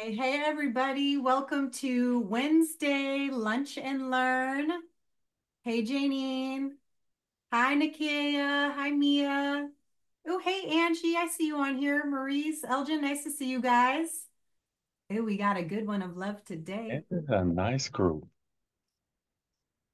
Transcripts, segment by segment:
Hey, everybody. Welcome to Wednesday Lunch and Learn. Hey, Janine. Hi, Nakia. Hi, Mia. Oh, hey, Angie. I see you on here. Maurice, Elgin, nice to see you guys. Oh, we got a good one of love today. It's a nice group.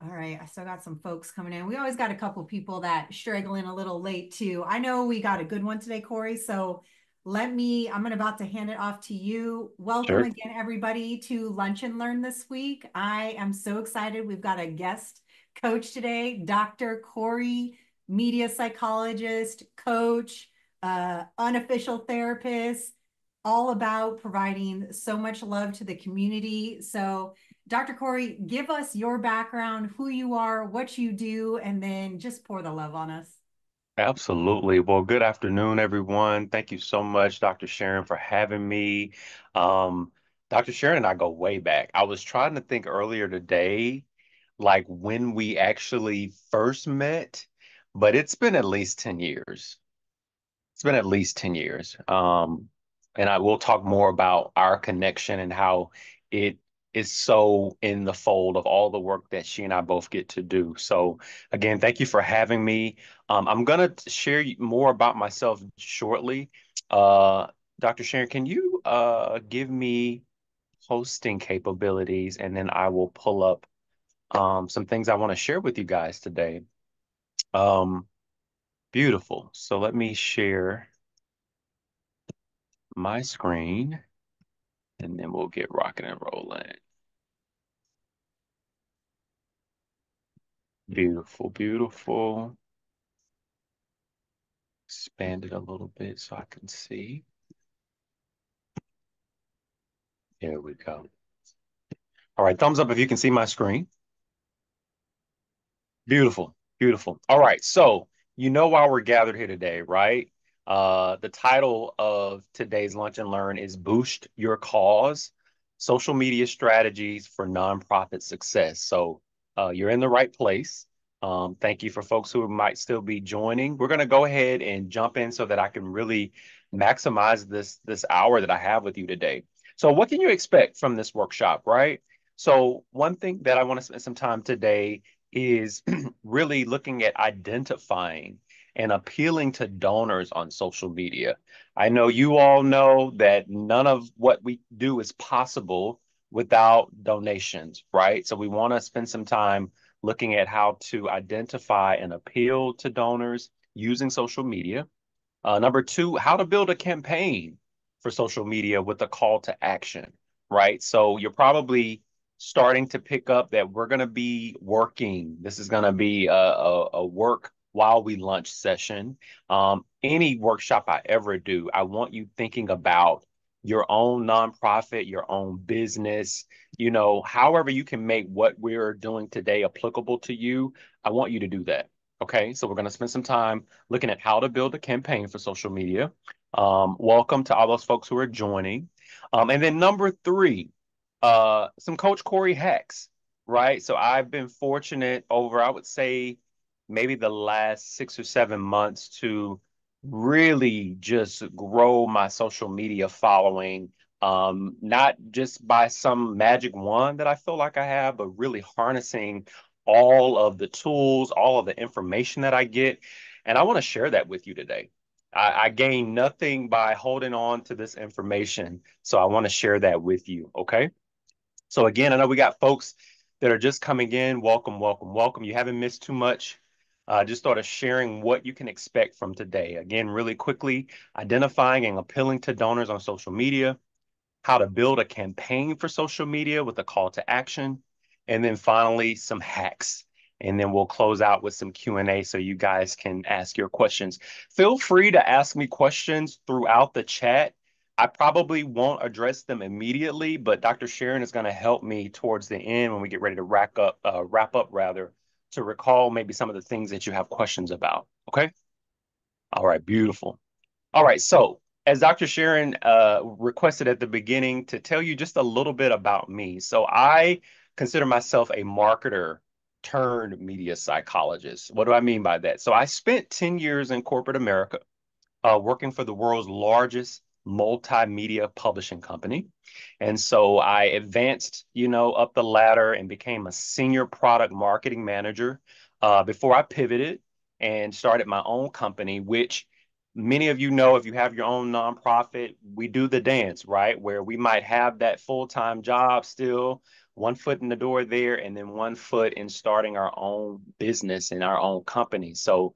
All right, I still got some folks coming in. We always got a couple people that straggle in a little late too. I know we got a good one today, Corey. So I'm about to hand it off to you. Welcome Sure. again, everybody, to Lunch and Learn this week. I am so excited. We've got a guest coach today, Dr. Corey, media psychologist, coach, unofficial therapist, all about providing so much love to the community. So Dr. Corey, give us your background, who you are, what you do, and then just pour the love on us. Absolutely. Well, good afternoon, everyone. Thank you so much, Dr. Sharon, for having me. Um, Dr. Sharon and I go way back. I was trying to think earlier today, like when we actually first met, but it's been at least 10 years. It's been at least 10 years. And I will talk more about our connection and how it is so in the fold of all the work that she and I both get to do. So, again, thank you for having me. I'm going to share more about myself shortly. Uh, Dr. Sharon, can you give me hosting capabilities and then I will pull up some things I want to share with you guys today. Um, Beautiful. So, let me share my screen, and then we'll get rocking and rolling. Beautiful, beautiful. Expand it a little bit so I can see. There we go. All right, thumbs up if you can see my screen. Beautiful, beautiful. All right, so you know why we're gathered here today, right? The title of today's Lunch and Learn is Boost Your Cause, Social Media Strategies for Nonprofit Success. So you're in the right place. Thank you for folks who might still be joining. We're going to go ahead and jump in so that I can really maximize this hour that I have with you today. So what can you expect from this workshop, right? So one thing that I want to spend some time today is really looking at identifying and appealing to donors on social media. I know you all know that none of what we do is possible without donations, right? So we want to spend some time looking at how to identify and appeal to donors using social media. Number two, how to build a campaign for social media with a call to action, right? So you're probably starting to pick up that we're going to be working. This is going to be a work while we lunch session. Any workshop I ever do, I want you thinking about your own nonprofit, your own business, however you can make what we're doing today applicable to you. I want you to do that. Okay, so we're going to spend some time looking at how to build a campaign for social media. Welcome to all those folks who are joining. And then number three, some Coach Corey hacks, right? So I've been fortunate over, I would say, maybe the last 6 or 7 months to really just grow my social media following. Not just by some magic wand that I feel like I have, but really harnessing all of the tools, all of the information that I get. And I want to share that with you today. I gain nothing by holding on to this information. So I want to share that with you. Okay. So again, I know we got folks that are just coming in. Welcome, welcome, welcome. You haven't missed too much. Just started sharing what you can expect from today. Again, really quickly, identifying and appealing to donors on social media, how to build a campaign for social media with a call to action, and then finally some hacks. And then we'll close out with some Q&A so you guys can ask your questions. Feel free to ask me questions throughout the chat. I probably won't address them immediately, but Dr. Sharon is going to help me towards the end when we get ready to wrap up rather, to recall maybe some of the things that you have questions about. Okay. All right. Beautiful. All right, so as Dr. Sharon requested at the beginning to tell you just a little bit about me. So I consider myself a marketer turned media psychologist. What do I mean by that? So I spent 10 years in corporate America working for the world's largest multimedia publishing company. And so I advanced, up the ladder and became a senior product marketing manager before I pivoted and started my own company, which many of you know if you have your own nonprofit, we do the dance, right? Where we might have that full-time job still, one foot in the door there, and then one foot in starting our own business and our own company. So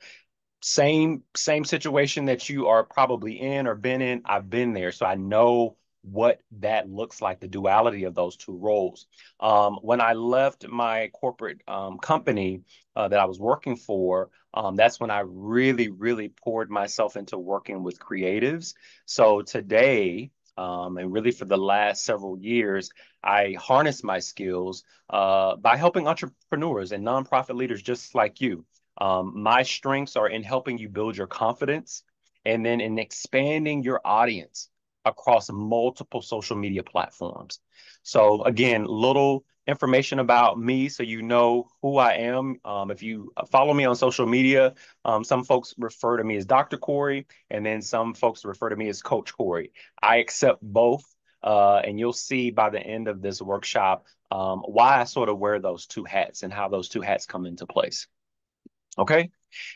same situation that you are probably in or been in, I've been there. So I know what that looks like, the duality of those two roles. When I left my corporate company that I was working for, that's when I really, really poured myself into working with creatives. So today, and really for the last several years, I harness my skills by helping entrepreneurs and nonprofit leaders just like you. My strengths are in helping you build your confidence and then in expanding your audience across multiple social media platforms. So, again, little information about me so you know who I am. If you follow me on social media, some folks refer to me as Dr. Corey, and then some folks refer to me as Coach Corey. I accept both. And you'll see by the end of this workshop why I sort of wear those two hats and how those two hats come into place. Okay.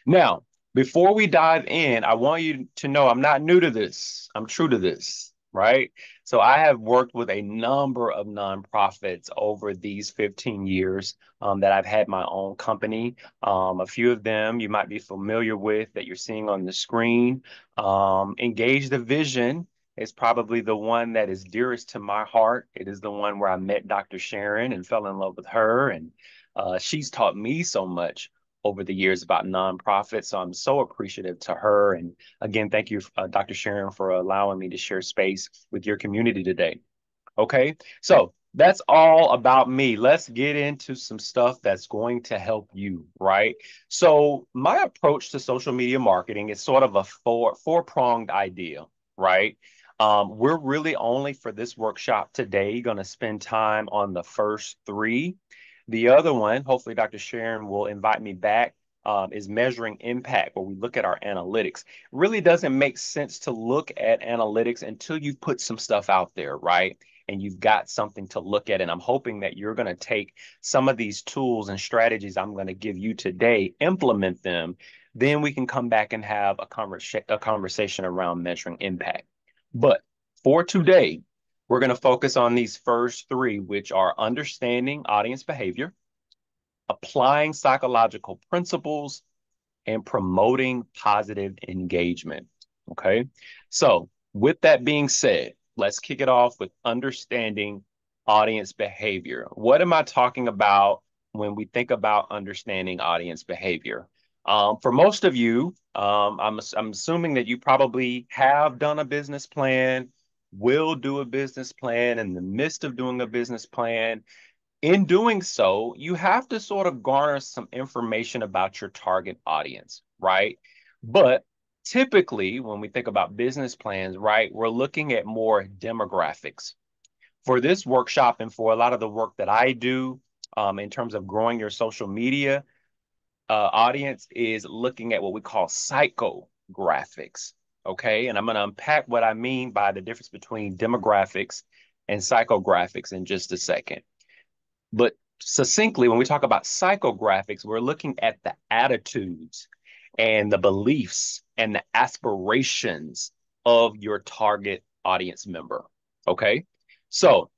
Now, before we dive in, I want you to know I'm not new to this. I'm true to this, right? So I have worked with a number of nonprofits over these 15 years that I've had my own company. A few of them you might be familiar with that you're seeing on the screen. Engage the Vision is probably the one that is dearest to my heart. It is the one where I met Dr. Sharon and fell in love with her. And she's taught me so much over the years about nonprofits. So I'm so appreciative to her. And again, thank you, Dr. Sharon, for allowing me to share space with your community today. Okay, so that's all about me. Let's get into some stuff that's going to help you, right? So my approach to social media marketing is sort of a four-pronged idea, right? We're really only for this workshop today going to spend time on the first three. The other one, hopefully Dr. Sharon will invite me back, is measuring impact, where we look at our analytics. Really doesn't make sense to look at analytics until you've put some stuff out there, right? And you've got something to look at. And I'm hoping that you're going to take some of these tools and strategies I'm going to give you today, implement them. Then we can come back and have a conversation around measuring impact. But for today, we're going to focus on these first three, which are understanding audience behavior, applying psychological principles, and promoting positive engagement. Okay. So, with that being said, let's kick it off with understanding audience behavior. What am I talking about when we think about understanding audience behavior? For most of you, I'm assuming that you probably have done a business plan, will do a business plan, in the midst of doing a business plan. In doing so, you have to sort of garner some information about your target audience, right? But typically, when we think about business plans, right, we're looking at more demographics. For this workshop and for a lot of the work that I do in terms of growing your social media audience, is looking at what we call psychographics. Okay. And I'm going to unpack what I mean by the difference between demographics and psychographics in just a second. But succinctly, when we talk about psychographics, we're looking at the attitudes and the beliefs and the aspirations of your target audience member. Okay. So,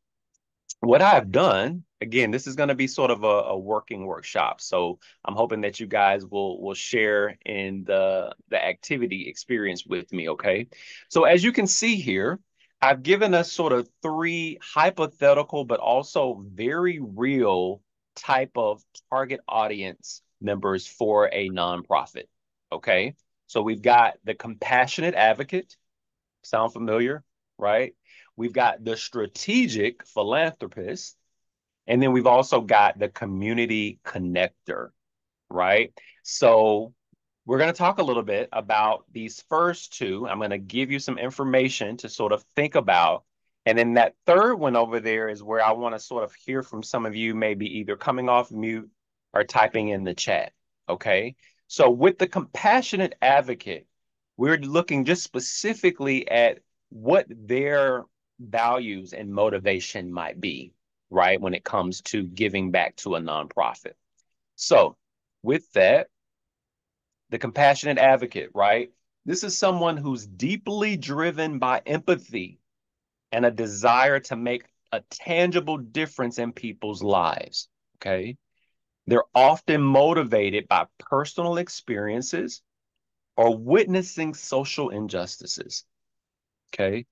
what I've done, again, this is going to be sort of a working workshop. So I'm hoping that you guys will share in the activity experience with me. Okay. So as you can see here, I've given us sort of three hypothetical, but also very real type of target audience members for a nonprofit. Okay. So we've got the compassionate advocate. Sound familiar, right? We've got the strategic philanthropist, and then we've also got the community connector, right? So we're going to talk a little bit about these first two. I'm going to give you some information to sort of think about. And then that third one over there is where I want to sort of hear from some of you, maybe either coming off mute or typing in the chat. Okay. So with the compassionate advocate, we're looking just specifically at what their values and motivation might be, right, when it comes to giving back to a nonprofit. So, with that, the compassionate advocate, right? This is someone who's deeply driven by empathy and a desire to make a tangible difference in people's lives. Okay. They're often motivated by personal experiences or witnessing social injustices. Okay.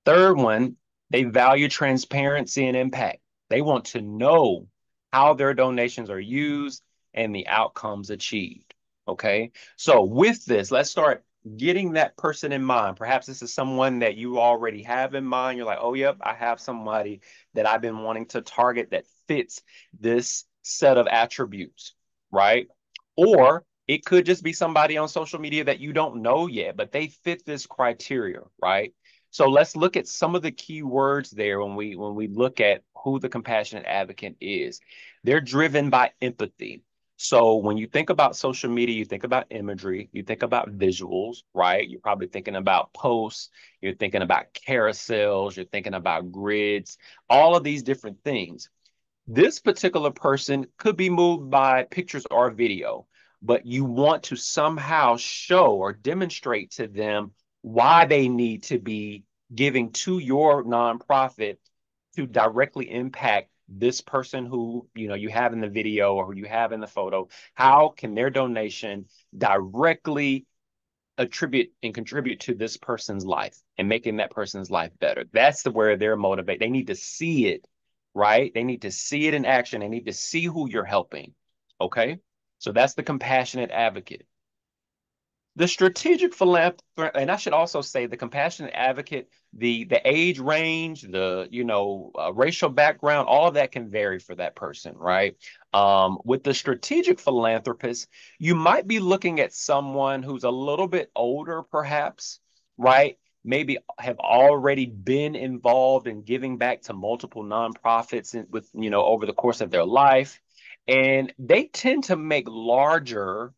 Third one, they value transparency and impact. They want to know how their donations are used and the outcomes achieved. Okay. So, with this, let's start getting that person in mind. Perhaps this is someone that you already have in mind. You're like, oh, yep, I have somebody that I've been wanting to target that fits this set of attributes, right? Or it could just be somebody on social media that you don't know yet, but they fit this criteria, right? So let's look at some of the key words there when we look at who the compassionate advocate is. They're driven by empathy. So when you think about social media, you think about imagery, you think about visuals, right? You're probably thinking about posts, you're thinking about carousels, you're thinking about grids, all of these different things. This particular person could be moved by pictures or video, but you want to somehow show or demonstrate to them why they need to be giving to your nonprofit to directly impact this person who you have in the video or who you have in the photo. How can their donation directly attribute and contribute to this person's life and making that person's life better? Where they're motivated. They need to see it, right? They need to see it in action. They need to see who you're helping. Okay. So that's the compassionate advocate. The strategic philanthropist, and I should also say the compassionate advocate, the age range, the racial background, all of that can vary for that person, right? With the strategic philanthropist, you might be looking at someone who's a little bit older, perhaps, right? Maybe have already been involved in giving back to multiple nonprofits with over the course of their life, and they tend to make larger,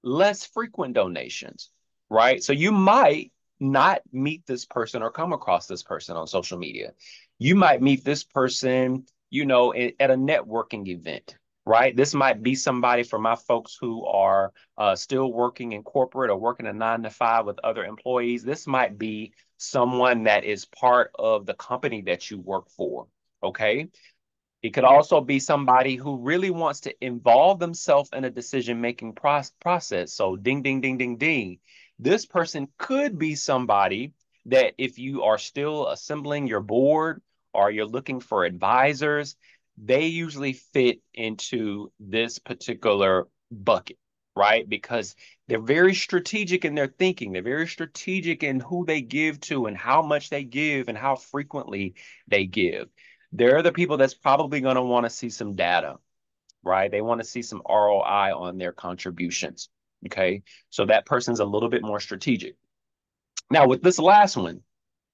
less frequent donations, right? So you might not meet this person or come across this person on social media. You might meet this person, at a networking event, right? This might be somebody for my folks who are still working in corporate or working a 9 to 5 with other employees. This might be someone that is part of the company that you work for, okay? It could also be somebody who really wants to involve themselves in a decision-making process. So ding, ding, ding, ding, ding. This person could be somebody that if you are still assembling your board or you're looking for advisors, they usually fit into this particular bucket, right? Because they're very strategic in their thinking. They're very strategic in who they give to and how much they give and how frequently they give. They're the people that's probably going to want to see some data, right? They want to see some ROI on their contributions. Okay. So that person's a little bit more strategic. Now, with this last one,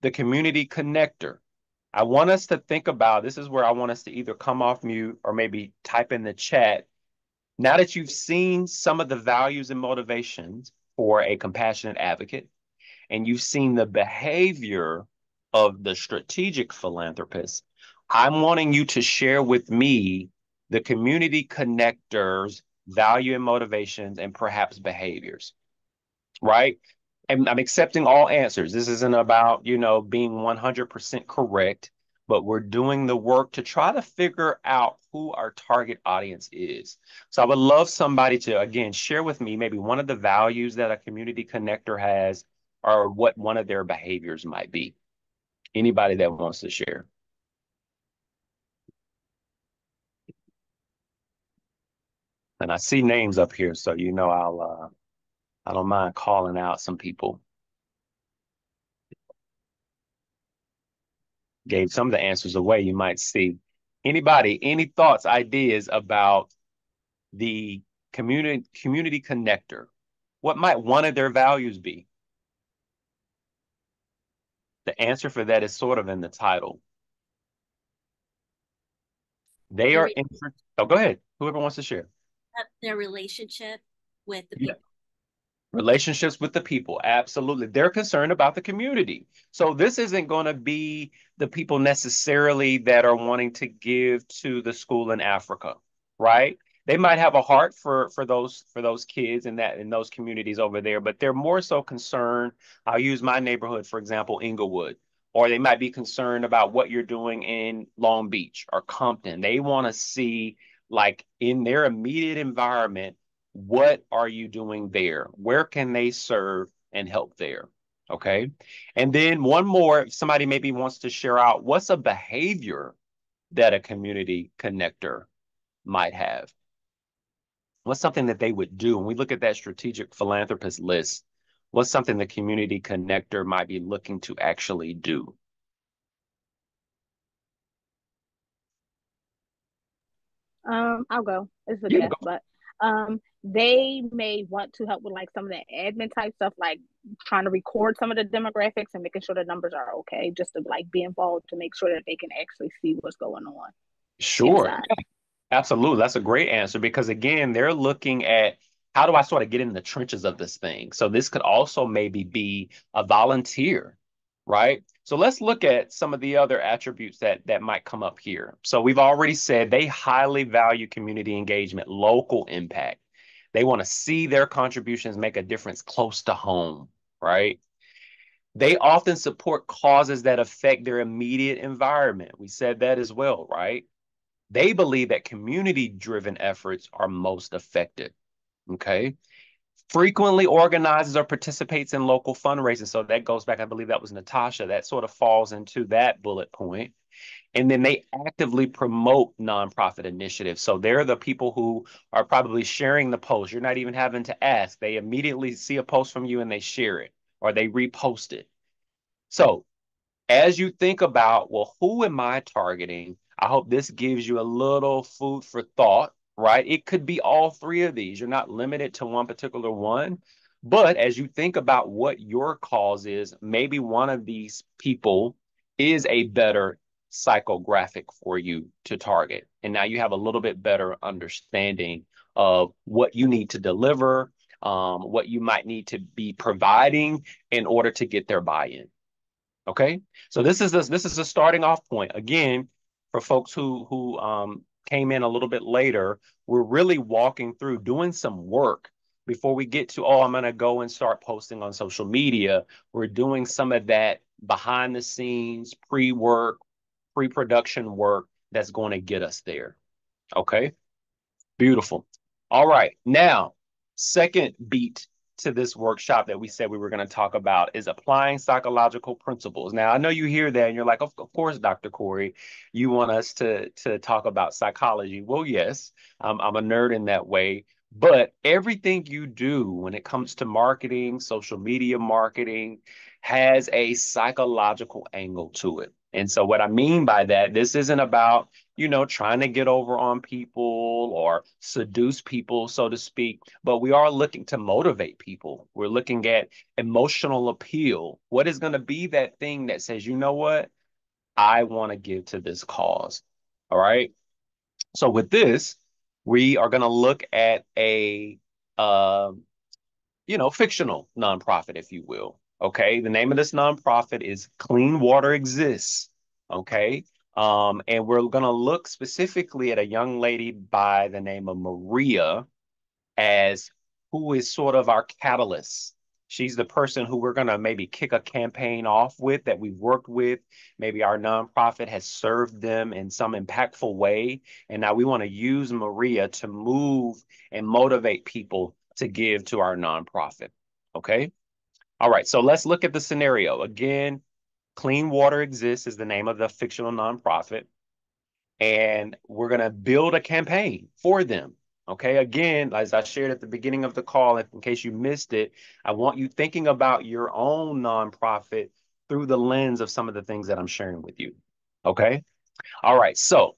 the community connector, I want us to think about this is where I want us to either come off mute or maybe type in the chat. Now that you've seen some of the values and motivations for a compassionate advocate, and you've seen the behavior of the strategic philanthropist, I'm wanting you to share with me the community connectors, value and motivations, and perhaps behaviors, right? And I'm accepting all answers. This isn't about, being 100% correct, but we're doing the work to try to figure out who our target audience is. So I would love somebody to, again, share with me maybe one of the values that a community connector has or what one of their behaviors might be. Anybody that wants to share. And I see names up here, so I don't mind calling out some people. Gave some of the answers away, you might see. Anybody, any thoughts, ideas about the community connector? What might one of their values be? The answer for that is sort of in the title. They Their are re- interested. Oh, go ahead. Whoever wants to share. their relationship with the Yeah. people. Relationships with the people, absolutely. They're concerned about the community. So this isn't going to be the people necessarily that are wanting to give to the school in Africa, right? They might have a heart for those kids in that in those communities over there, but they're more so concerned. I'll use my neighborhood, for example, Inglewood, or they might be concerned about what you're doing in Long Beach or Compton. They want to see, like, in their immediate environment, what are you doing there? Where can they serve and help there? Okay. And then one more, if somebody maybe wants to share out what's a behavior that a community connector might have. What's something that they would do? When we look at that strategic philanthropist list, what's something the community connector might be looking to actually do? I'll go. It's a Yeah, guess, go. but they may want to help with like some of the admin type stuff, like trying to record some of the demographics and making sure the numbers are okay, just to like be involved to make sure that they can actually see what's going on Sure. inside. Absolutely. That's a great answer because, again, they're looking at how do I sort of get in the trenches of this thing? So this could also maybe be a volunteer, right? So let's look at some of the other attributes that might come up here. So we've already said they highly value community engagement, local impact. They want to see their contributions make a difference close to home, right? They often support causes that affect their immediate environment. We said that as well, right? They believe that community driven efforts are most effective. Okay. Frequently organizes or participates in local fundraising. So that goes back, I believe that was Natasha, that sort of falls into that bullet point. And then they actively promote nonprofit initiatives. So they're the people who are probably sharing the post. You're not even having to ask. They immediately see a post from you and they share it or they repost it. So as you think about, well, who am I targeting? I hope this gives you a little food for thought, right? It could be all three of these. You're not limited to one particular one. But as you think about what your cause is, maybe one of these people is a better psychographic for you to target. And now you have a little bit better understanding of what you need to deliver, what you might need to be providing in order to get their buy-in. Okay, so this is a starting off point. Again, for folks who came in a little bit later, we're really walking through doing some work before we get to, oh, I'm gonna go and start posting on social media. We're doing some of that behind the scenes, pre-work, pre-production work that's going to get us there. Okay. Beautiful. All right. Now, second beat to this workshop that we said we were going to talk about is applying psychological principles. Now, I know you hear that and you're like, of course, Dr. Corey, you want us to talk about psychology. Well, yes, I'm a nerd in that way. But everything you do when it comes to marketing, social media marketing, has a psychological angle to it. And so, what I mean by that, this isn't about trying to get over on people or seduce people, so to speak. But we are looking to motivate people. We're looking at emotional appeal. What is going to be that thing that says, you know what? I want to give to this cause. All right. So with this, we are going to look at a, uh, fictional nonprofit, if you will. Okay. The name of this nonprofit is Clean Water Exists. Okay. And we're going to look specifically at a young lady by the name of Maria as who is sort of our catalyst. She's the person who we're going to maybe kick a campaign off with that we've worked with. Maybe our nonprofit has served them in some impactful way. And now we want to use Maria to move and motivate people to give to our nonprofit. Okay. All right. So let's look at the scenario. Again, Clean Water Exists is the name of the fictional nonprofit. And we're going to build a campaign for them. Okay. Again, as I shared at the beginning of the call, in case you missed it, I want you thinking about your own nonprofit through the lens of some of the things that I'm sharing with you. Okay. All right. So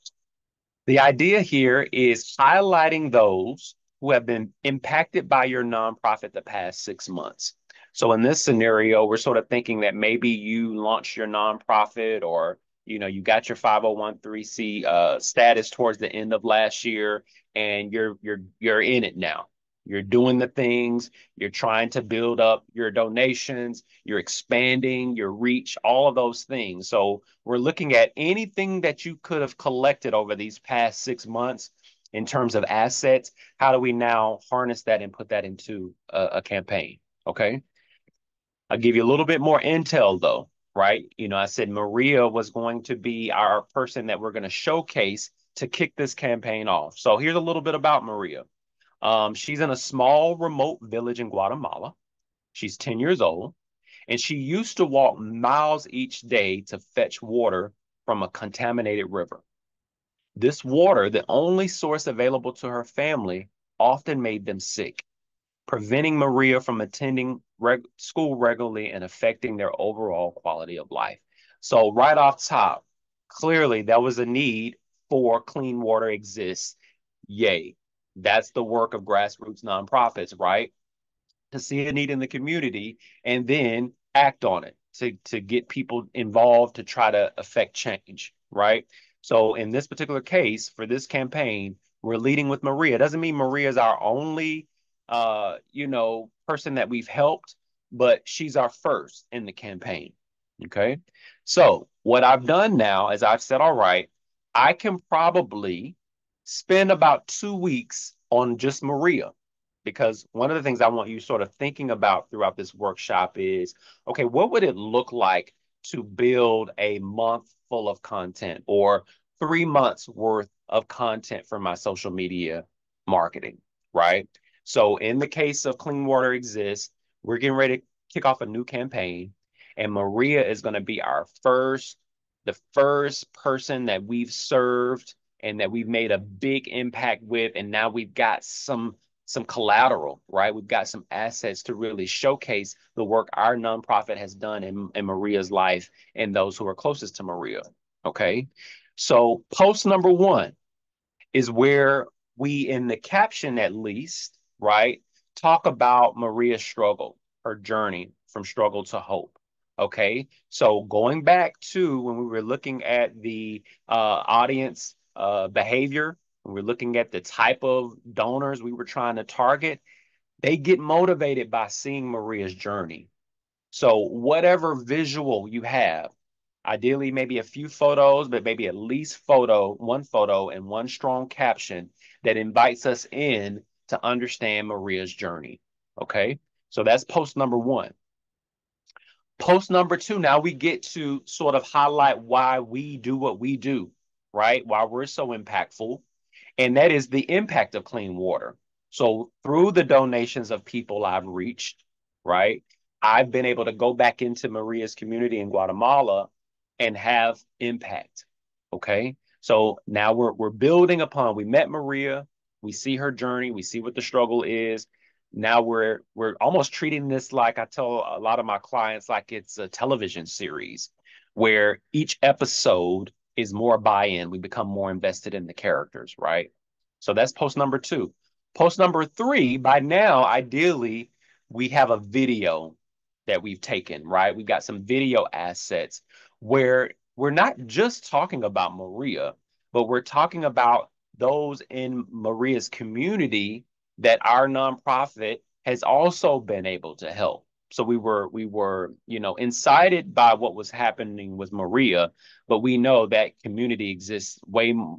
the idea here is highlighting those who have been impacted by your nonprofit the past 6 months. So in this scenario, we're sort of thinking that maybe you launched your nonprofit or you got your 501c status towards the end of last year and you're in it now. You're doing the things, you're trying to build up your donations, you're expanding your reach, all of those things. So we're looking at anything that you could have collected over these past 6 months in terms of assets. How do we now harness that and put that into a campaign? Okay. I'll give you a little bit more intel though, right? I said Maria was going to be our person that we're going to showcase to kick this campaign off. So here's a little bit about Maria. She's in a small remote village in Guatemala. She's 10 years old, and she used to walk miles each day to fetch water from a contaminated river. This water, the only source available to her family, often made them sick, preventing Maria from attending school regularly and affecting their overall quality of life. So right off top, clearly there was a need for clean water exists. Yay. That's the work of grassroots nonprofits, right? To see a need in the community and then act on it to get people involved to try to affect change, right? So in this particular case, for this campaign, we're leading with Maria. It doesn't mean Maria is our only person that we've helped, but she's our first in the campaign. Okay. So what I've done now is I've said, all right, I can probably spend about 2 weeks on just Maria, because one of the things I want you sort of thinking about throughout this workshop is, okay, what would it look like to build a month full of content or 3 months worth of content for my social media marketing, right? So in the case of Clean Water Exists, we're getting ready to kick off a new campaign, and Maria is going to be the first person that we've served and that we've made a big impact with, and now we've got some collateral, right? We've got some assets to really showcase the work our nonprofit has done in Maria's life and those who are closest to Maria. Okay. So post number 1 is where we, in the caption at least, right, talk about Maria's struggle, her journey from struggle to hope. Okay. So going back to when we were looking at the audience behavior, when we're looking at the type of donors we were trying to target, they get motivated by seeing Maria's journey. So whatever visual you have, ideally maybe a few photos, but maybe at least one photo and one strong caption that invites us in to understand Maria's journey. Okay. So that's post number 1. Post number 2, now we get to sort of highlight why we do what we do, right? Why we're so impactful. And that is the impact of clean water. So through the donations of people I've reached, right, I've been able to go back into Maria's community in Guatemala and have impact. Okay. So now we're building upon, we met Maria, we see her journey, we see what the struggle is. Now we're almost treating this, like I tell a lot of my clients, like it's a television series where each episode is more buy-in. We become more invested in the characters, right? So that's post number 2. Post number 3, by now, ideally, we have a video that we've taken, right? We've got some video assets where we're not just talking about Maria, but we're talking about those in Maria's community that our nonprofit has also been able to help. So we were, incited by what was happening with Maria, but we know that community exists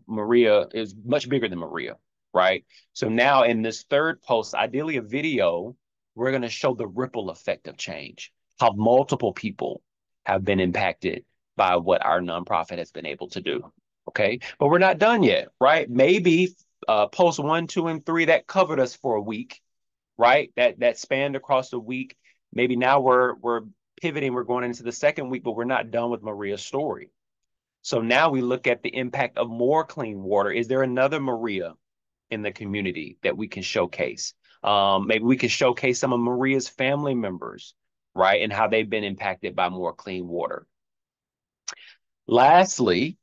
Maria is much bigger than Maria, right? So now in this third post, ideally a video, we're going to show the ripple effect of change, how multiple people have been impacted by what our nonprofit has been able to do. Okay. But we're not done yet, right? Maybe post 1, 2, and 3 that covered us for a week, right? That spanned across the week. Maybe now we're pivoting, we're going into the second week, but we're not done with Maria's story. So now we look at the impact of more clean water. Is there another Maria in the community that we can showcase? Maybe we can showcase some of Maria's family members, right? And how they've been impacted by more clean water. Lastly,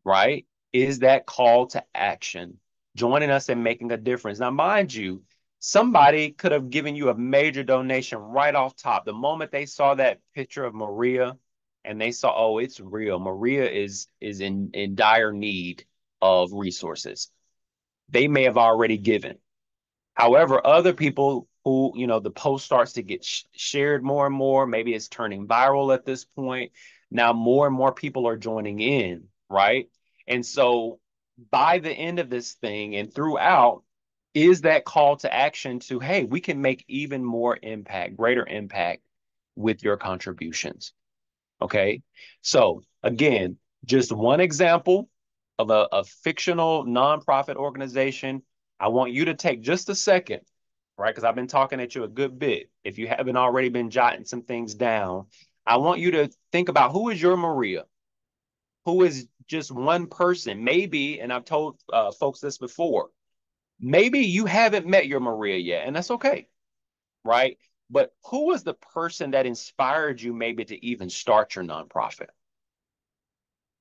right, is that call to action, joining us and making a difference. Now, mind you, somebody could have given you a major donation right off top. The moment they saw that picture of Maria and they saw, oh, it's real. Maria is in dire need of resources. They may have already given. However, other people who, the post starts to get shared more and more, maybe it's turning viral at this point. Now, more and more people are joining in, right? And so by the end of this thing and throughout, is that call to action to, hey, we can make even more impact, greater impact with your contributions. Okay. So again, just one example of a fictional nonprofit organization. I want you to take just a second, right? Because I've been talking at you a good bit. If you haven't already been jotting some things down, I want you to think about, who is your Maria? Who is just one person? Maybe, and I've told folks this before, maybe you haven't met your Maria yet, and that's okay, right? But who was the person that inspired you maybe to even start your nonprofit?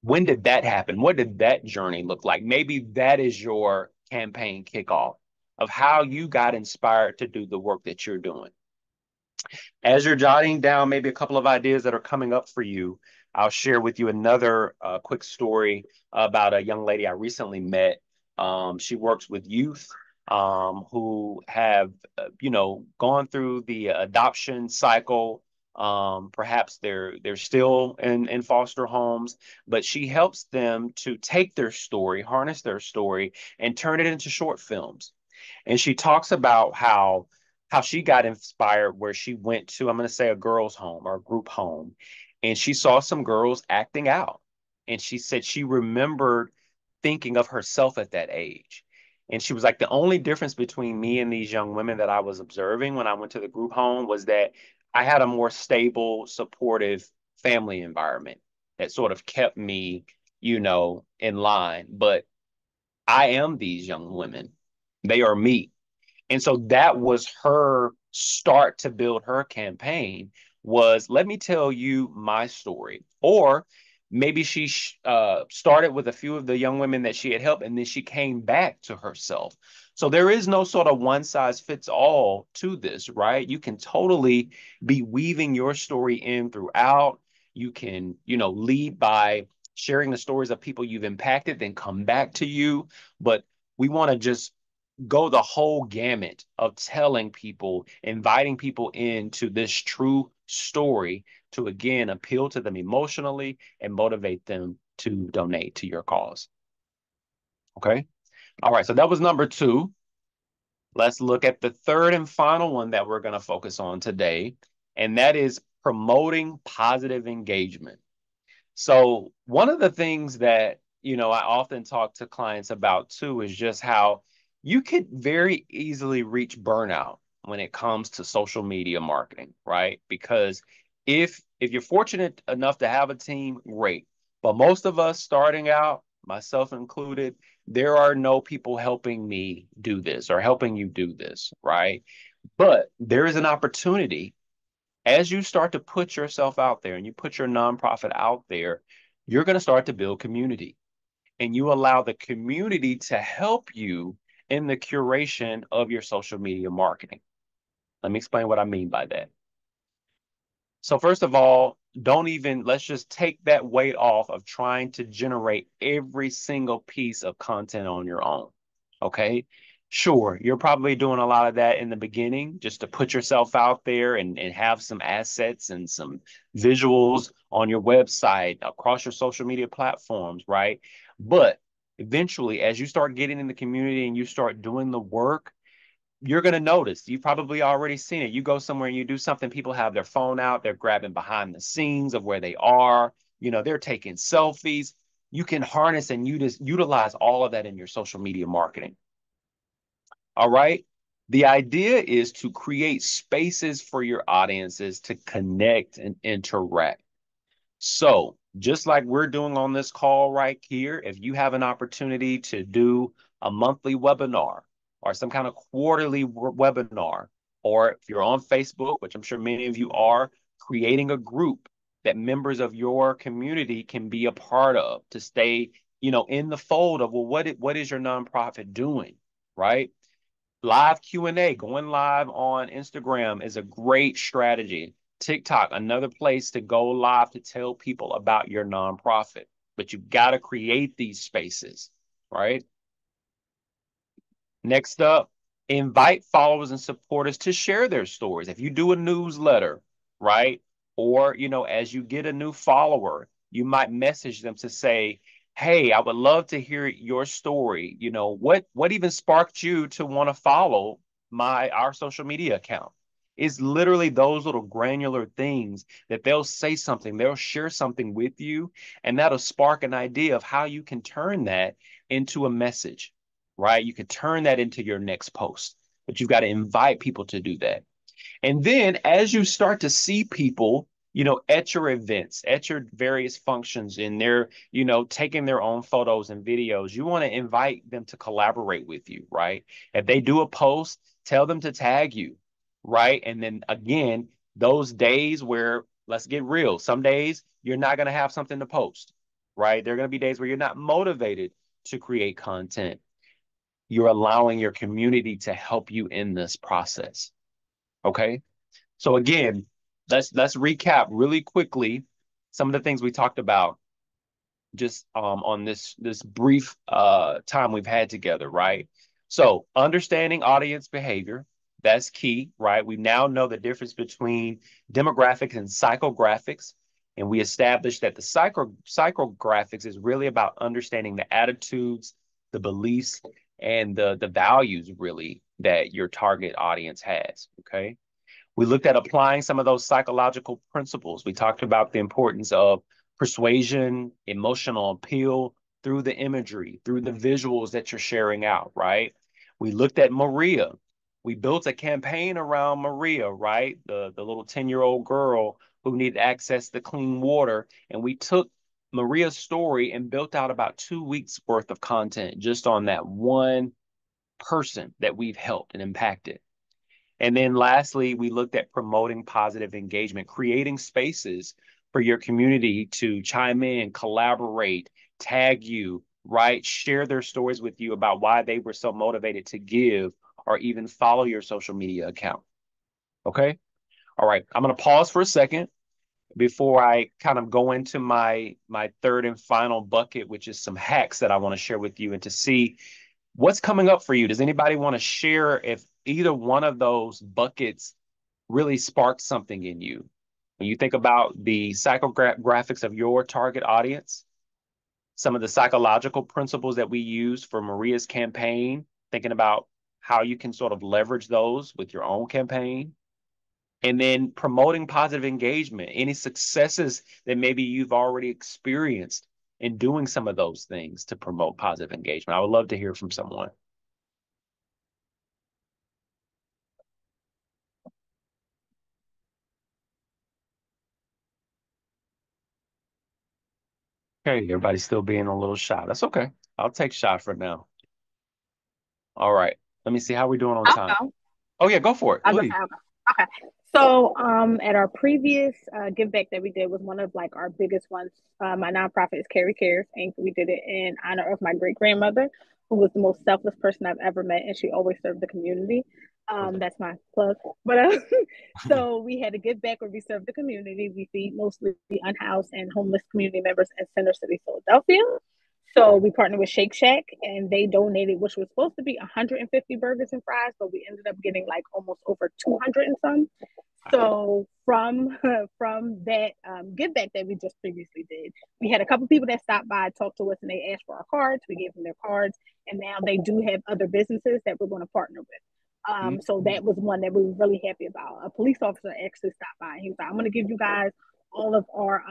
When did that happen? What did that journey look like? Maybe that is your campaign kickoff of how you got inspired to do the work that you're doing. As you're jotting down maybe a couple of ideas that are coming up for you, I'll share with you another quick story about a young lady I recently met. She works with youth who have, gone through the adoption cycle. Perhaps they're still in foster homes, but she helps them to take their story, harness their story, and turn it into short films. And she talks about how she got inspired, where she went to, I'm going to say, a girls' home or a group home, and she saw some girls acting out. And she said she remembered thinking of herself at that age. And she was like, the only difference between me and these young women that I was observing when I went to the group home was that I had a more stable, supportive family environment that sort of kept me, in line. But I am these young women. They are me. And so that was her start to build her campaign, was, let me tell you my story. Or maybe she started with a few of the young women that she had helped, and then she came back to herself. So there is no sort of one size fits all to this, right? You can totally be weaving your story in throughout. You can, lead by sharing the stories of people you've impacted, then come back to you. But we want to just go the whole gamut of telling people, inviting people into this true story to, again, appeal to them emotionally and motivate them to donate to your cause. Okay. All right. So that was number 2. Let's look at the third and final one that we're going to focus on today, and that is promoting positive engagement. So one of the things that, I often talk to clients about too is just how you could very easily reach burnout when it comes to social media marketing, right? Because if you're fortunate enough to have a team, great. But most of us starting out, myself included, there are no people helping me do this or helping you do this, right? But there is an opportunity as you start to put yourself out there and you put your nonprofit out there, you're going to start to build community, and you allow the community to help you in the curation of your social media marketing. Let me explain what I mean by that. So first of all, let's just take that weight off of trying to generate every single piece of content on your own. Okay. Sure, you're probably doing a lot of that in the beginning just to put yourself out there and have some assets and some visuals on your website, across your social media platforms, right? But eventually, as you start getting in the community and you start doing the work, you're going to notice, you've probably already seen it. You go somewhere and you do something, people have their phone out, they're grabbing behind the scenes of where they are, they're taking selfies. You can harness and utilize all of that in your social media marketing. All right. The idea is to create spaces for your audiences to connect and interact. So just like we're doing on this call right here, if you have an opportunity to do a monthly webinar or some kind of quarterly webinar, or if you're on Facebook, which I'm sure many of you are, creating a group that members of your community can be a part of to stay, in the fold of, well, what is your nonprofit doing, right? Live Q&A, going live on Instagram is a great strategy. TikTok, another place to go live to tell people about your nonprofit. But you've got to create these spaces, right? Next up invite followers and supporters to share their stories. If you do a newsletter, right? Or, as you get a new follower, you might message them to say, hey, I would love to hear your story. What even sparked you to want to follow our social media account? It's literally those little granular things that they'll say something, they'll share something with you, and that'll spark an idea of how you can turn that into a message, right? You could turn that into your next post, but you've got to invite people to do that. And then as you start to see people, at your events, at your various functions, and they're, taking their own photos and videos, you want to invite them to collaborate with you, right? If they do a post, tell them to tag you, right? And then again, those days where, let's get real, some days you're not going to have something to post, right? There are going to be days where you're not motivated to create content. You're allowing your community to help you in this process. Okay. So again, let's recap really quickly some of the things we talked about just on this brief time we've had together, right? So understanding audience behavior, that's key, right? We now know the difference between demographics and psychographics. And we established that the psychographics is really about understanding the attitudes, the beliefs, and the values really that your target audience has. Okay. We looked at applying some of those psychological principles. We talked about the importance of persuasion, emotional appeal through the imagery, through the visuals that you're sharing out, right? We looked at Maria. We built a campaign around Maria, right? The little 10-year-old girl who needed access to clean water. And we took Maria's story and built out about 2 weeks worth of content just on that one person that we've helped and impacted. And then lastly, we looked at promoting positive engagement, creating spaces for your community to chime in, collaborate, tag you, right? Share their stories with you about why they were so motivated to give or even follow your social media account. Okay. All right. I'm going to pause for a second before I kind of go into my third and final bucket, which is some hacks that I want to share with you and to see what's coming up for you. Does anybody want to share if either one of those buckets really sparked something in you? When you think about the psychographics of your target audience, some of the psychological principles that we use for Maria's campaign, thinking about how you can sort of leverage those with your own campaign, and then promoting positive engagement, any successes that maybe you've already experienced in doing some of those things to promote positive engagement. I would love to hear from someone. Okay, everybody's still being a little shy. That's okay. I'll take shy for now. All right. Let me see how we're doing on time. Oh yeah, go for it. Please. Okay. So at our previous give back that we did was one of like our biggest ones. My nonprofit is Carrie Cares, and we did it in honor of my great grandmother, who was the most selfless person I've ever met, and she always served the community. That's my plug. But so we had a give back where we serve the community. We feed mostly unhoused and homeless community members in Center City, Philadelphia. So we partnered with Shake Shack, and they donated, which was supposed to be 150 burgers and fries, but we ended up getting like almost over 200 and some. So from that give back that we just previously did, we had a couple people that stopped by, talked to us, and they asked for our cards. We gave them their cards, and now they do have other businesses that we're going to partner with. So that was one that we were really happy about. A police officer actually stopped by. He was like, "I'm going to give you guys all of our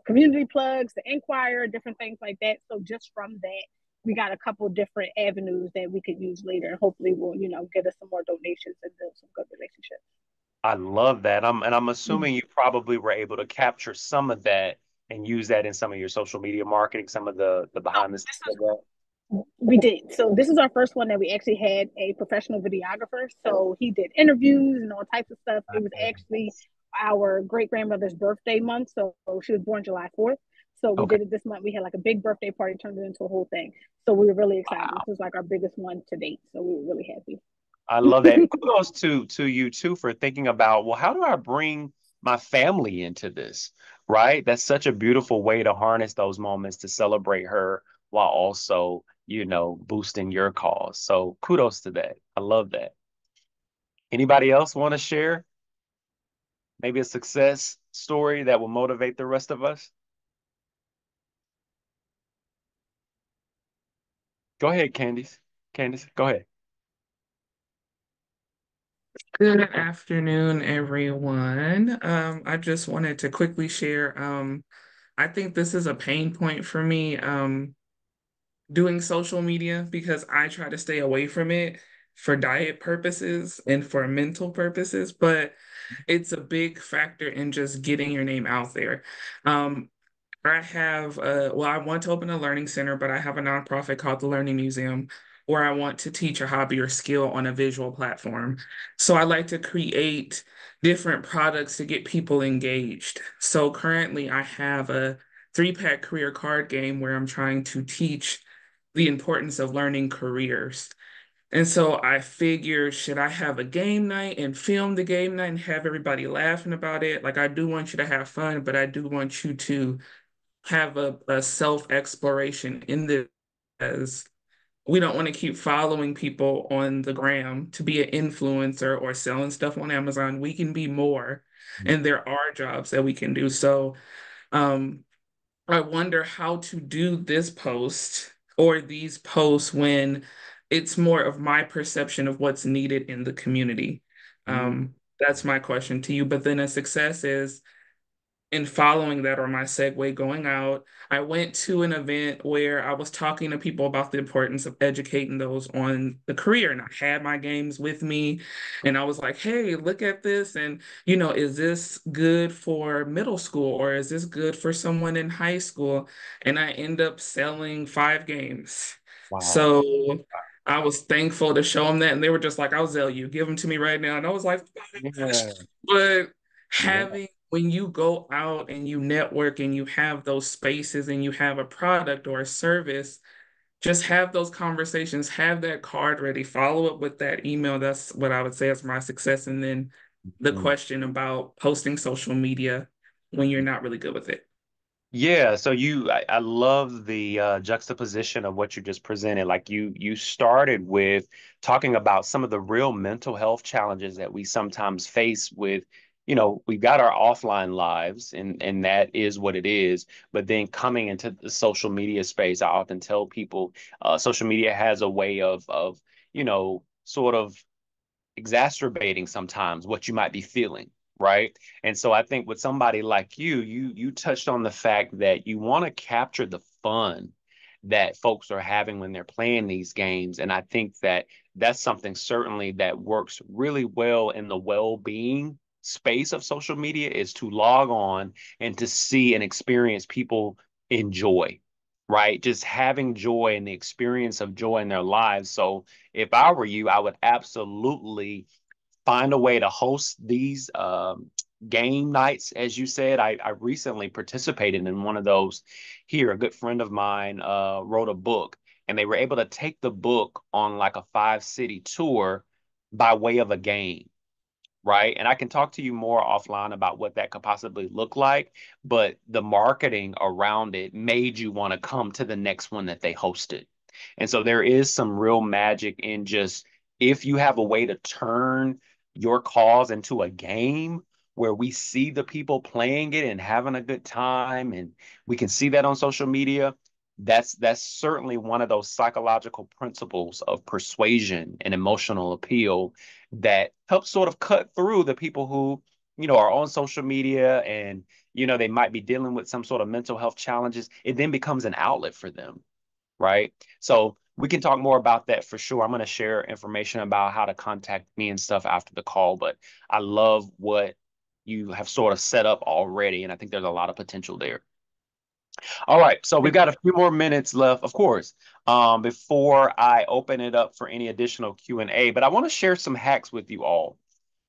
community plugs, the Inquirer, different things like that." So just from that, we got a couple different avenues that we could use later, and hopefully will get us some more donations and build some good relationships. I love that. I'm assuming you probably were able to capture some of that and use that in some of your social media marketing, some of the behind the scenes of that. We did. So this is our first one that we actually had a professional videographer. So he did interviews and all types of stuff. It was actually our great grandmother's birthday month. So she was born July 4th. So we did it this month. We had like a big birthday party, turned it into a whole thing. So we were really excited. Wow. This was like our biggest one to date. So we were really happy. I love that. Kudos to you too for thinking about, well, how do I bring my family into this? Right? That's such a beautiful way to harness those moments to celebrate her while also, boosting your cause. So kudos to that. I love that. Anybody else want to share? Maybe a success story that will motivate the rest of us? Go ahead, Candice. Candice, go ahead. Good afternoon, everyone. I just wanted to quickly share. I think this is a pain point for me, doing social media because I try to stay away from it for diet purposes and for mental purposes, but it's a big factor in just getting your name out there. Um, I have, well, I want to open a learning center, but I have a nonprofit called the Learning Museum where I want to teach a hobby or skill on a visual platform. So I like to create different products to get people engaged. So currently I have a 3-pack career card game where I'm trying to teach the importance of learning careers. And so I figured, should I have a game night and film the game night and have everybody laughing about it? Like, I do want you to have fun, but I do want you to have a self-exploration in this, as we don't want to keep following people on the gram to be an influencer or selling stuff on Amazon. We can be more, and there are jobs that we can do. So um, I wonder how to do this post or these posts when it's more of my perception of what's needed in the community. That's my question to you. But then a success is in following that, or my segue going out, I went to an event where I was talking to people about the importance of educating those on the career. And I had my games with me and I was like, hey, look at this. And, is this good for middle school or is this good for someone in high school? And I end up selling 5 games. Wow. So I was thankful to show them that. And they were just like, I'll sell you, give them to me right now. And I was like, oh my gosh. Yeah. But Yeah. having when you go out and you network and you have those spaces and you have a product or a service, just have those conversations, have that card ready, follow up with that email. That's what I would say is my success. And then the Mm. question about posting social media when you're not really good with it. Yeah, so I love the juxtaposition of what you just presented. Like you started with talking about some of the real mental health challenges that we sometimes face with, we've got our offline lives and that is what it is. But then coming into the social media space, I often tell people social media has a way of, sort of exacerbating sometimes what you might be feeling, right? And so I think with somebody like you touched on the fact that you want to capture the fun that folks are having when they're playing these games. And I think that that's something certainly that works really well in the well-being space of social media, is to log on and to see and experience people enjoy, right? Just having joy and the experience of joy in their lives. So if I were you, I would absolutely find a way to host these game nights. As you said, I recently participated in one of those here. A good friend of mine wrote a book, and they were able to take the book on like a 5-city tour by way of a game. Right. And I can talk to you more offline about what that could possibly look like, but the marketing around it made you want to come to the next one that they hosted. And so there is some real magic in just, if you have a way to turn your cause into a game where we see the people playing it and having a good time, and we can see that on social media. That's certainly one of those psychological principles of persuasion and emotional appeal that helps sort of cut through the people who, are on social media and, they might be dealing with some sort of mental health challenges. It then becomes an outlet for them, right? So we can talk more about that for sure. I'm going to share information about how to contact me and stuff after the call, but I love what you have sort of set up already, and I think there's a lot of potential there. All right, so we've got a few more minutes left, of course, before I open it up for any additional Q&A, but I want to share some hacks with you all.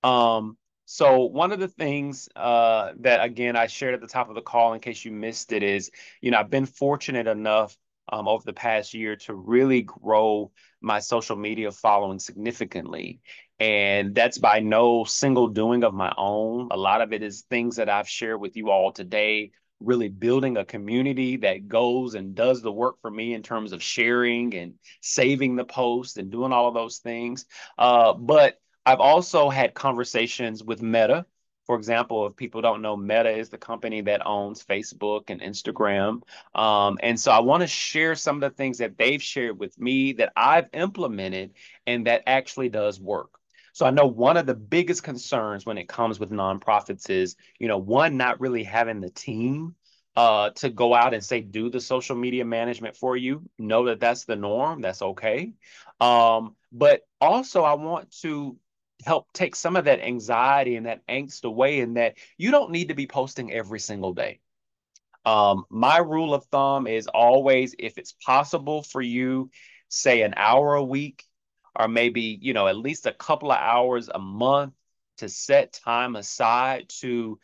Um, so one of the things that, again, I shared at the top of the call in case you missed it is, I've been fortunate enough over the past year to really grow my social media following significantly. And that's by no single doing of my own. A lot of it is things that I've shared with you all today, really building a community that goes and does the work for me in terms of sharing and saving the post and doing all of those things. But I've also had conversations with Meta. For example, if people don't know, Meta is the company that owns Facebook and Instagram. And so I want to share some of the things that they've shared with me that I've implemented and that actually does work. So I know one of the biggest concerns when it comes with nonprofits is, one, not really having the team to go out and say, do the social media management for you. Know that that's the norm. That's okay. But also I want to help take some of that anxiety and that angst away, and that you don't need to be posting every single day. My rule of thumb is always, if it's possible for you, say an hour a week, or maybe, at least a couple of hours a month to set time aside to,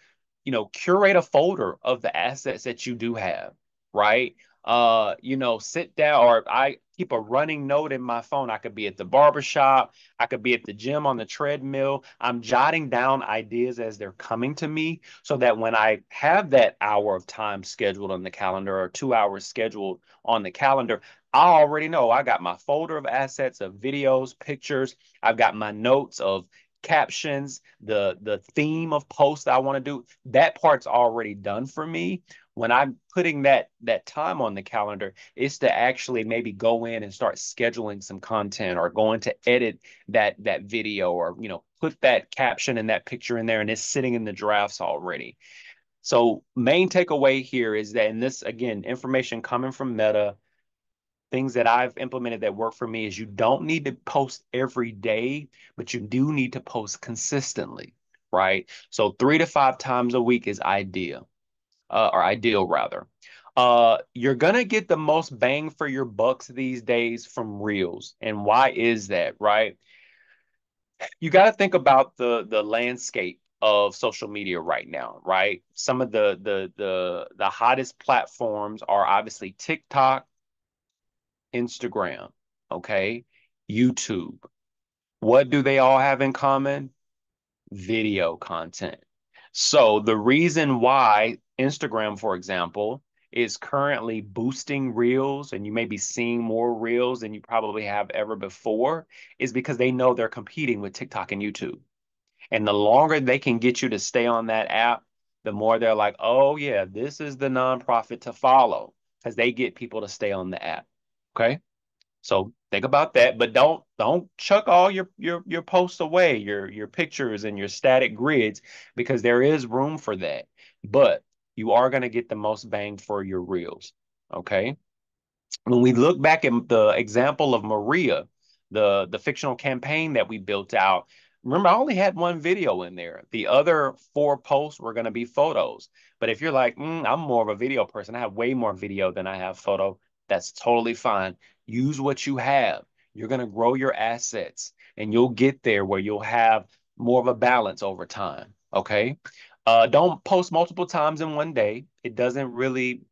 curate a folder of the assets that you do have, right? Sit down, or I keep a running note in my phone. I could be at the barbershop, I could be at the gym on the treadmill. I'm jotting down ideas as they're coming to me so that when I have that hour of time scheduled on the calendar or 2 hours scheduled on the calendar, I already know I got my folder of assets of videos, pictures. I've got my notes of captions, the theme of posts I want to do. That part's already done for me. When I'm putting that time on the calendar, is to actually maybe go in and start scheduling some content, or going to edit that video, or put that caption and that picture in there, and it's sitting in the drafts already. So main takeaway here is that, and this again, information coming from Meta, things that I've implemented that work for me, is you don't need to post every day, but you do need to post consistently, right? So 3 to 5 times a week is ideal, or ideal rather. You're gonna get the most bang for your bucks these days from Reels. And why is that, right? You got to think about the landscape of social media right now, right? Some of the hottest platforms are obviously TikTok, Instagram, okay, YouTube. What do they all have in common? Video content. So the reason why Instagram, for example, is currently boosting Reels, and you may be seeing more Reels than you probably have ever before, is because they know they're competing with TikTok and YouTube. And the longer they can get you to stay on that app, the more they're like, oh yeah, this is the nonprofit to follow, because they get people to stay on the app. Okay. So think about that, but don't chuck all your posts away, your pictures and your static grids, because there is room for that. But you are going to get the most bang for your reels. Okay. When we look back at the example of Maria, the fictional campaign that we built out, remember I only had one video in there. The other 4 posts were going to be photos. But if you're like, I'm more of a video person, I have way more video than I have photo, that's totally fine. Use what you have. You're going to grow your assets, and you'll get there where you'll have more of a balance over time. Okay. Don't post multiple times in one day. It doesn't really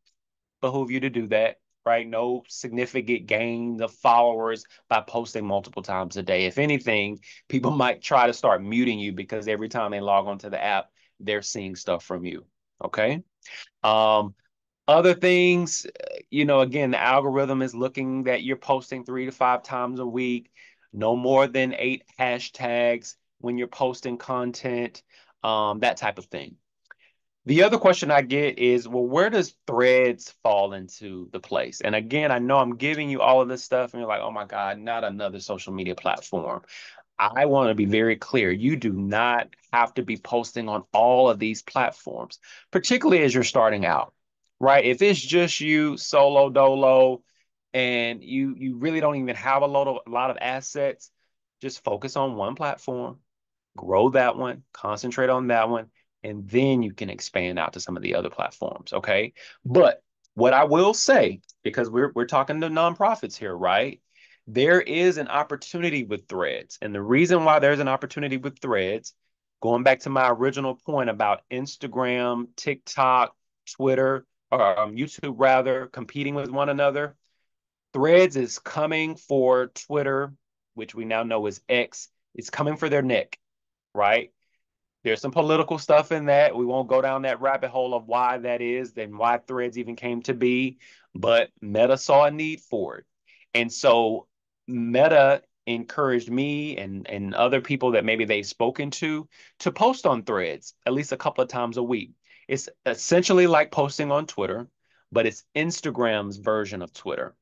behoove you to do that, right? No significant gain of followers by posting multiple times a day. If anything, people might try to start muting you because every time they log onto the app, they're seeing stuff from you. Okay. Um, Other things, again, the algorithm is looking that you're posting 3 to 5 times a week, no more than 8 hashtags when you're posting content, that type of thing. The other question I get is, well, where does Threads fall into the place? And again, I know I'm giving you all of this stuff, and you're like, oh my God, not another social media platform. I want to be very clear. You do not have to be posting on all of these platforms, particularly as you're starting out, right? If it's just you solo dolo, and you really don't even have a lot of assets, just focus on one platform, grow that one, concentrate on that one, and then you can expand out to some of the other platforms. Okay. But what I will say, because we're talking to nonprofits here, right? There is an opportunity with Threads. And the reason why there's an opportunity with Threads, going back to my original point about Instagram, TikTok, Twitter, or YouTube rather, competing with one another, Threads is coming for Twitter, which we now know is X. It's coming for their neck, right? There's some political stuff in that. We won't go down that rabbit hole of why that is and why Threads even came to be, but Meta saw a need for it. And so Meta encouraged me and other people that maybe they've spoken to post on Threads at least a couple of times a week. It's essentially like posting on Twitter, but it's Instagram's version of Twitter.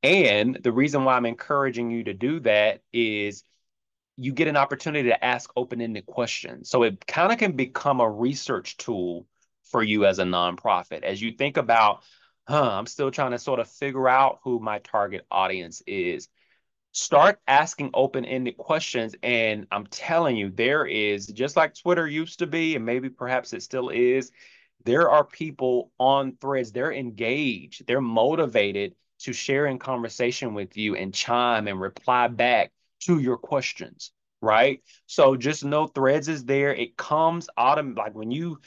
And the reason why I'm encouraging you to do that is you get an opportunity to ask open-ended questions. So it kind of can become a research tool for you as a nonprofit. As you think about, I'm still trying to sort of figure out who my target audience is. Start asking open-ended questions. And I'm telling you, there is, just like Twitter used to be, and maybe perhaps it still is, there are people on Threads, they're engaged, they're motivated to share in conversation with you and chime and reply back to your questions, right? So just know Threads is there. It comes like when you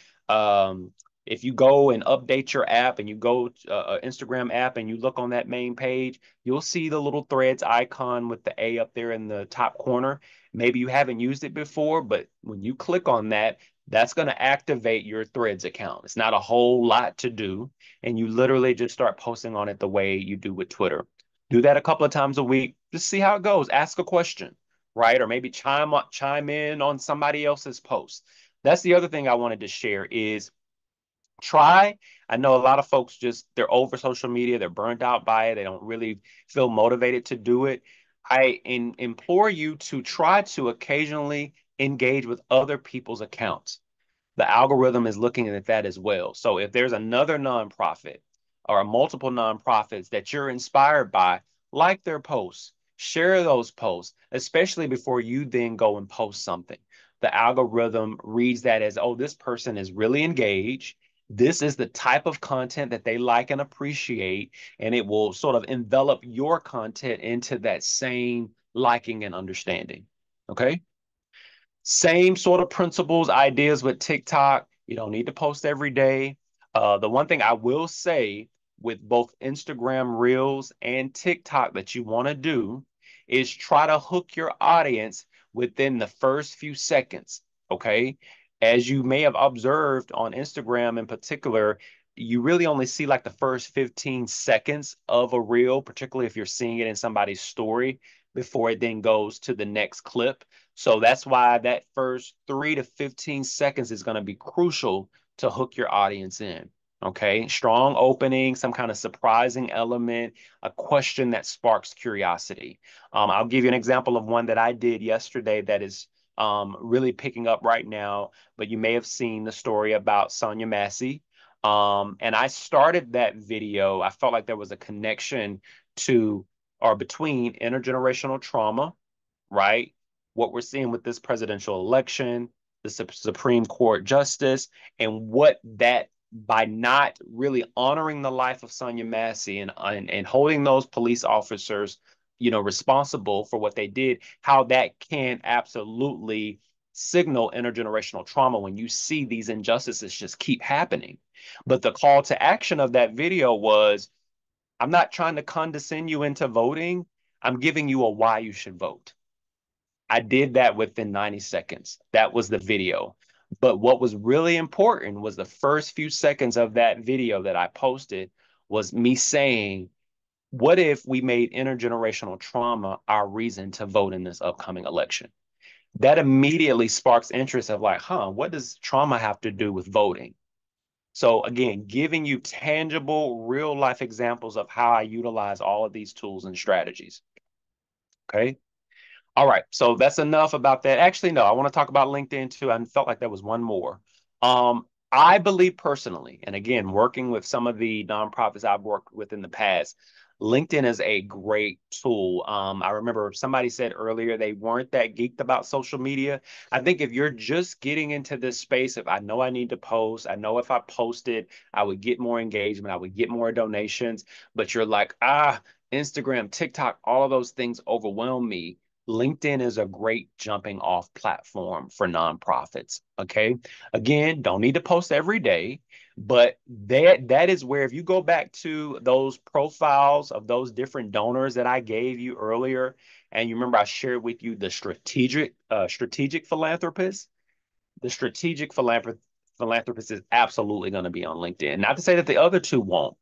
if you go and update your app and you go to Instagram app and you look on that main page, you'll see the little Threads icon with the A up there in the top corner. Maybe you haven't used it before, but when you click on that, that's going to activate your Threads account. It's not a whole lot to do, and you literally just start posting on it the way you do with Twitter. Do that a couple of times a week. Just see how it goes. Ask a question, right? Or maybe chime in on somebody else's post. That's the other thing I wanted to share is try. I know a lot of folks they're over social media, they're burnt out by it, they don't really feel motivated to do it. I implore you to try to occasionally engage with other people's accounts. The algorithm is looking at that as well. So if there's another nonprofit or multiple nonprofits that you're inspired by, like their posts, share those posts, especially before you then go and post something. The algorithm reads that as, oh, this person is really engaged. This is the type of content that they like and appreciate, and it will sort of envelop your content into that same liking and understanding. Okay. Same sort of principles, ideas with TikTok. You don't need to post every day. The one thing I will say with both Instagram Reels and TikTok that you want to do is try to hook your audience within the first few seconds. Okay. As you may have observed on Instagram in particular, you really only see like the first 15 seconds of a reel, particularly if you're seeing it in somebody's story before it then goes to the next clip. So that's why that first 3 to 15 seconds is going to be crucial to hook your audience in. Okay. Strong opening, some kind of surprising element, a question that sparks curiosity. I'll give you an example of one that I did yesterday that is really picking up right now, but you may have seen the story about Sonya Massey. And I started that video. I felt like there was a connection to or between intergenerational trauma, right? What we're seeing with this presidential election, the Supreme Court justice, and what that by not really honoring the life of Sonya Massey and holding those police officers, responsible for what they did, how that can absolutely signal intergenerational trauma when you see these injustices just keep happening. But the call to action of that video was, I'm not trying to condescend you into voting. I'm giving you a why you should vote. I did that within 90 seconds. That was the video. But what was really important was the first few seconds of that video that I posted was me saying, what if we made intergenerational trauma our reason to vote in this upcoming election? That immediately sparks interest of like, what does trauma have to do with voting? So again, giving you tangible, real life examples of how I utilize all of these tools and strategies. Okay. All right. So that's enough about that. Actually, no, I want to talk about LinkedIn too. I felt like there was one more. I believe personally, and again, working with some of the nonprofits I've worked with in the past, LinkedIn is a great tool. I remember somebody said earlier they weren't that geeked about social media. I think if you're just getting into this space, if I know I need to post, I know if I posted, I would get more engagement, I would get more donations, but you're like, Instagram, TikTok, all of those things overwhelm me. LinkedIn is a great jumping off platform for nonprofits. Okay. Again, don't need to post every day, but that is where if you go back to those profiles of those different donors that I gave you earlier, and you remember I shared with you the strategic philanthropist, the strategic philanthropist is absolutely going to be on LinkedIn. Not to say that the other two won't,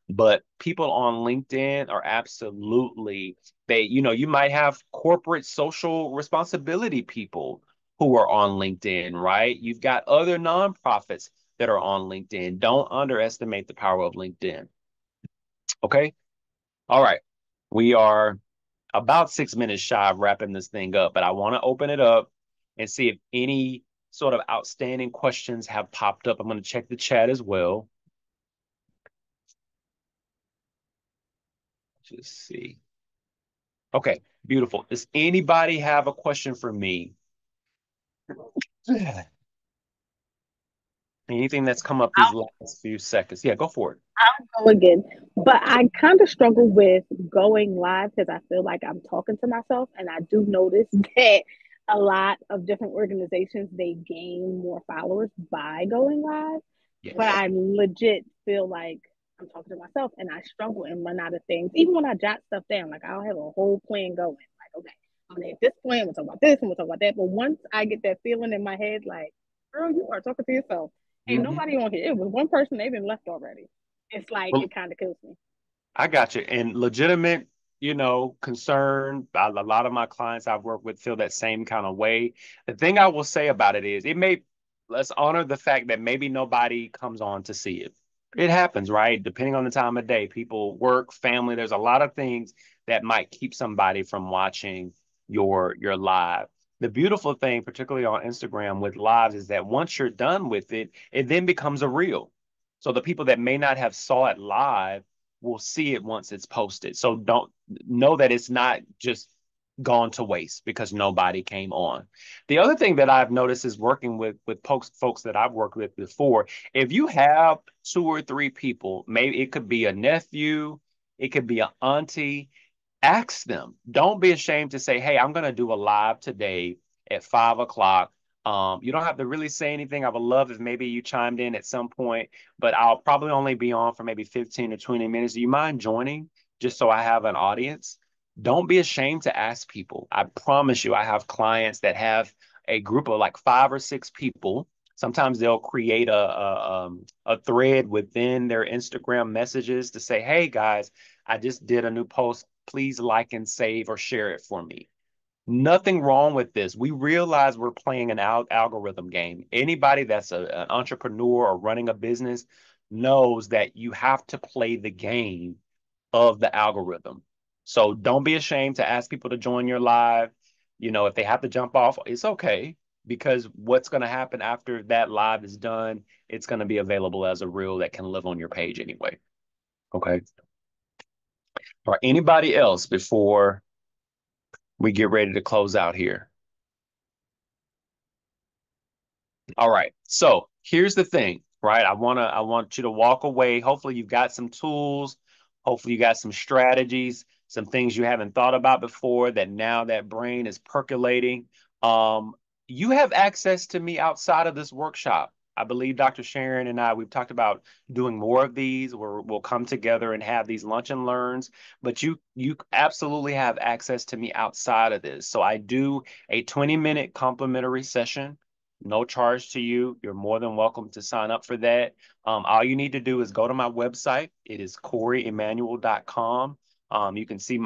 but people on LinkedIn are absolutely You might have corporate social responsibility people who are on LinkedIn, right? You've got other nonprofits that are on LinkedIn. Don't underestimate the power of LinkedIn. Okay. All right. We are about 6 minutes shy of wrapping this thing up, but I want to open it up and see if any sort of outstanding questions have popped up. I'm going to check the chat as well. Just see. Okay, beautiful. Does anybody have a question for me? Anything that's come up these last few seconds? Yeah, go for it. I'll go again. But I kind of struggle with going live because I feel like I'm talking to myself. And I do notice that a lot of different organizations, they gain more followers by going live. Yes. But I legit feel like I'm talking to myself and I struggle and run out of things. Even when I jot stuff down, like I'll have a whole plan going. Like, okay, I'm gonna hit this plan, we'll talk about this and we'll talk about that. But once I get that feeling in my head, like, girl, you are talking to yourself. Ain't nobody on here. It was one person, they've been left already. It's like Well, it kind of kills me. I got you. And legitimate, concern. A lot of my clients I've worked with feel that same kind of way. The thing I will say about it is let's honor the fact that maybe nobody comes on to see it. It happens, right? Depending on the time of day, people work, family, there's a lot of things that might keep somebody from watching your live. The beautiful thing, particularly on Instagram with lives, is that once you're done with it, it then becomes a reel. So the people that may not have saw it live will see it once it's posted. So don't know that it's not just gone to waste because nobody came on. The other thing that I've noticed is working with folks that I've worked with before. If you have 2 or 3 people, maybe it could be a nephew, it could be an auntie, ask them. Don't be ashamed to say, hey, I'm going to do a live today at 5 o'clock. You don't have to really say anything. I would love if maybe you chimed in at some point, but I'll probably only be on for maybe 15 or 20 minutes. Do you mind joining just so I have an audience? Don't be ashamed to ask people. I promise you, I have clients that have a group of like 5 or 6 people. Sometimes they'll create a thread within their Instagram messages to say, hey guys, I just did a new post. Please like and save or share it for me. Nothing wrong with this. We realize we're playing an algorithm game. Anybody that's an entrepreneur or running a business knows that you have to play the game of the algorithm. So don't be ashamed to ask people to join your live. If they have to jump off, it's okay because what's going to happen after that live is done, it's going to be available as a reel that can live on your page anyway. Okay. Or anybody else before we get ready to close out here? All right. So here's the thing, right? I want you to walk away. Hopefully you've got some tools. Hopefully you got some strategies, some things you haven't thought about before that now that brain is percolating. You have access to me outside of this workshop. I believe Dr. Sharon and we've talked about doing more of these where we'll come together and have these lunch and learns, but you absolutely have access to me outside of this. So I do a 20-minute complimentary session, no charge to you. You're more than welcome to sign up for that. All you need to do is go to my website. It is CoreyEmmanuel.com. You can see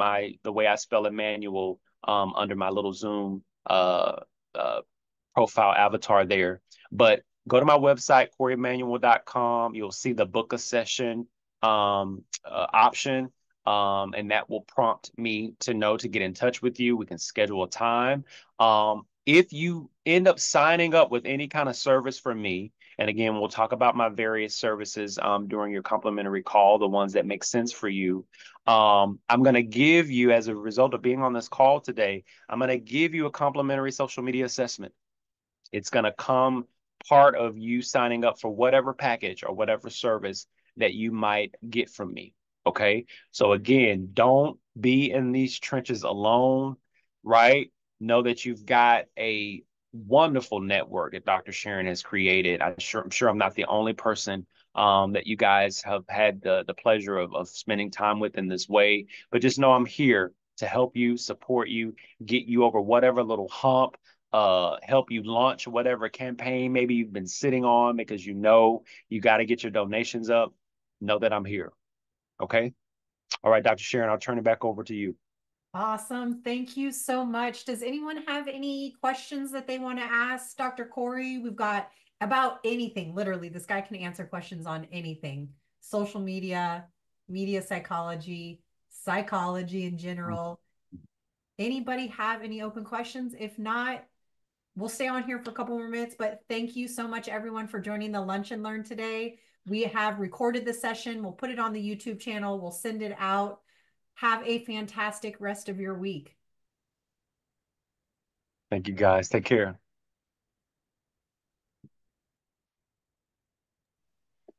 the way I spell Emmanuel under my little Zoom profile avatar there. But go to my website, CoreyEmmanuel.com. You'll see the book a session option. And that will prompt me to know to get in touch with you. We can schedule a time. If you end up signing up with any kind of service from me, and again, we'll talk about my various services during your complimentary call, the ones that make sense for you. I'm going to give you, as a result of being on this call today, I'm going to give you a complimentary social media assessment. It's going to come part of you signing up for whatever package or whatever service that you might get from me. Okay. So again, don't be in these trenches alone, right? Know that you've got a wonderful network that Dr. Sharon has created. I'm sure I'm not the only person that you guys have had the pleasure of spending time with in this way, but just know I'm here to help you, support you, get you over whatever little hump, help you launch whatever campaign maybe you've been sitting on because you got to get your donations up. Know that I'm here. Okay. All right, Dr. Sharon, I'll turn it back over to you. Awesome. Thank you so much. Does anyone have any questions that they want to ask Dr. Corey? We've got about anything. Literally, this guy can answer questions on anything. Social media, media psychology, psychology in general. Anybody have any open questions? If not, we'll stay on here for a couple more minutes, but thank you so much everyone for joining the Lunch and Learn today. We have recorded the session. We'll put it on the YouTube channel. We'll send it out. Have a fantastic rest of your week. Thank you guys. Take care.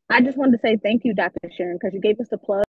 I just wanted to say thank you, Dr. Sharon, because you gave us the plug.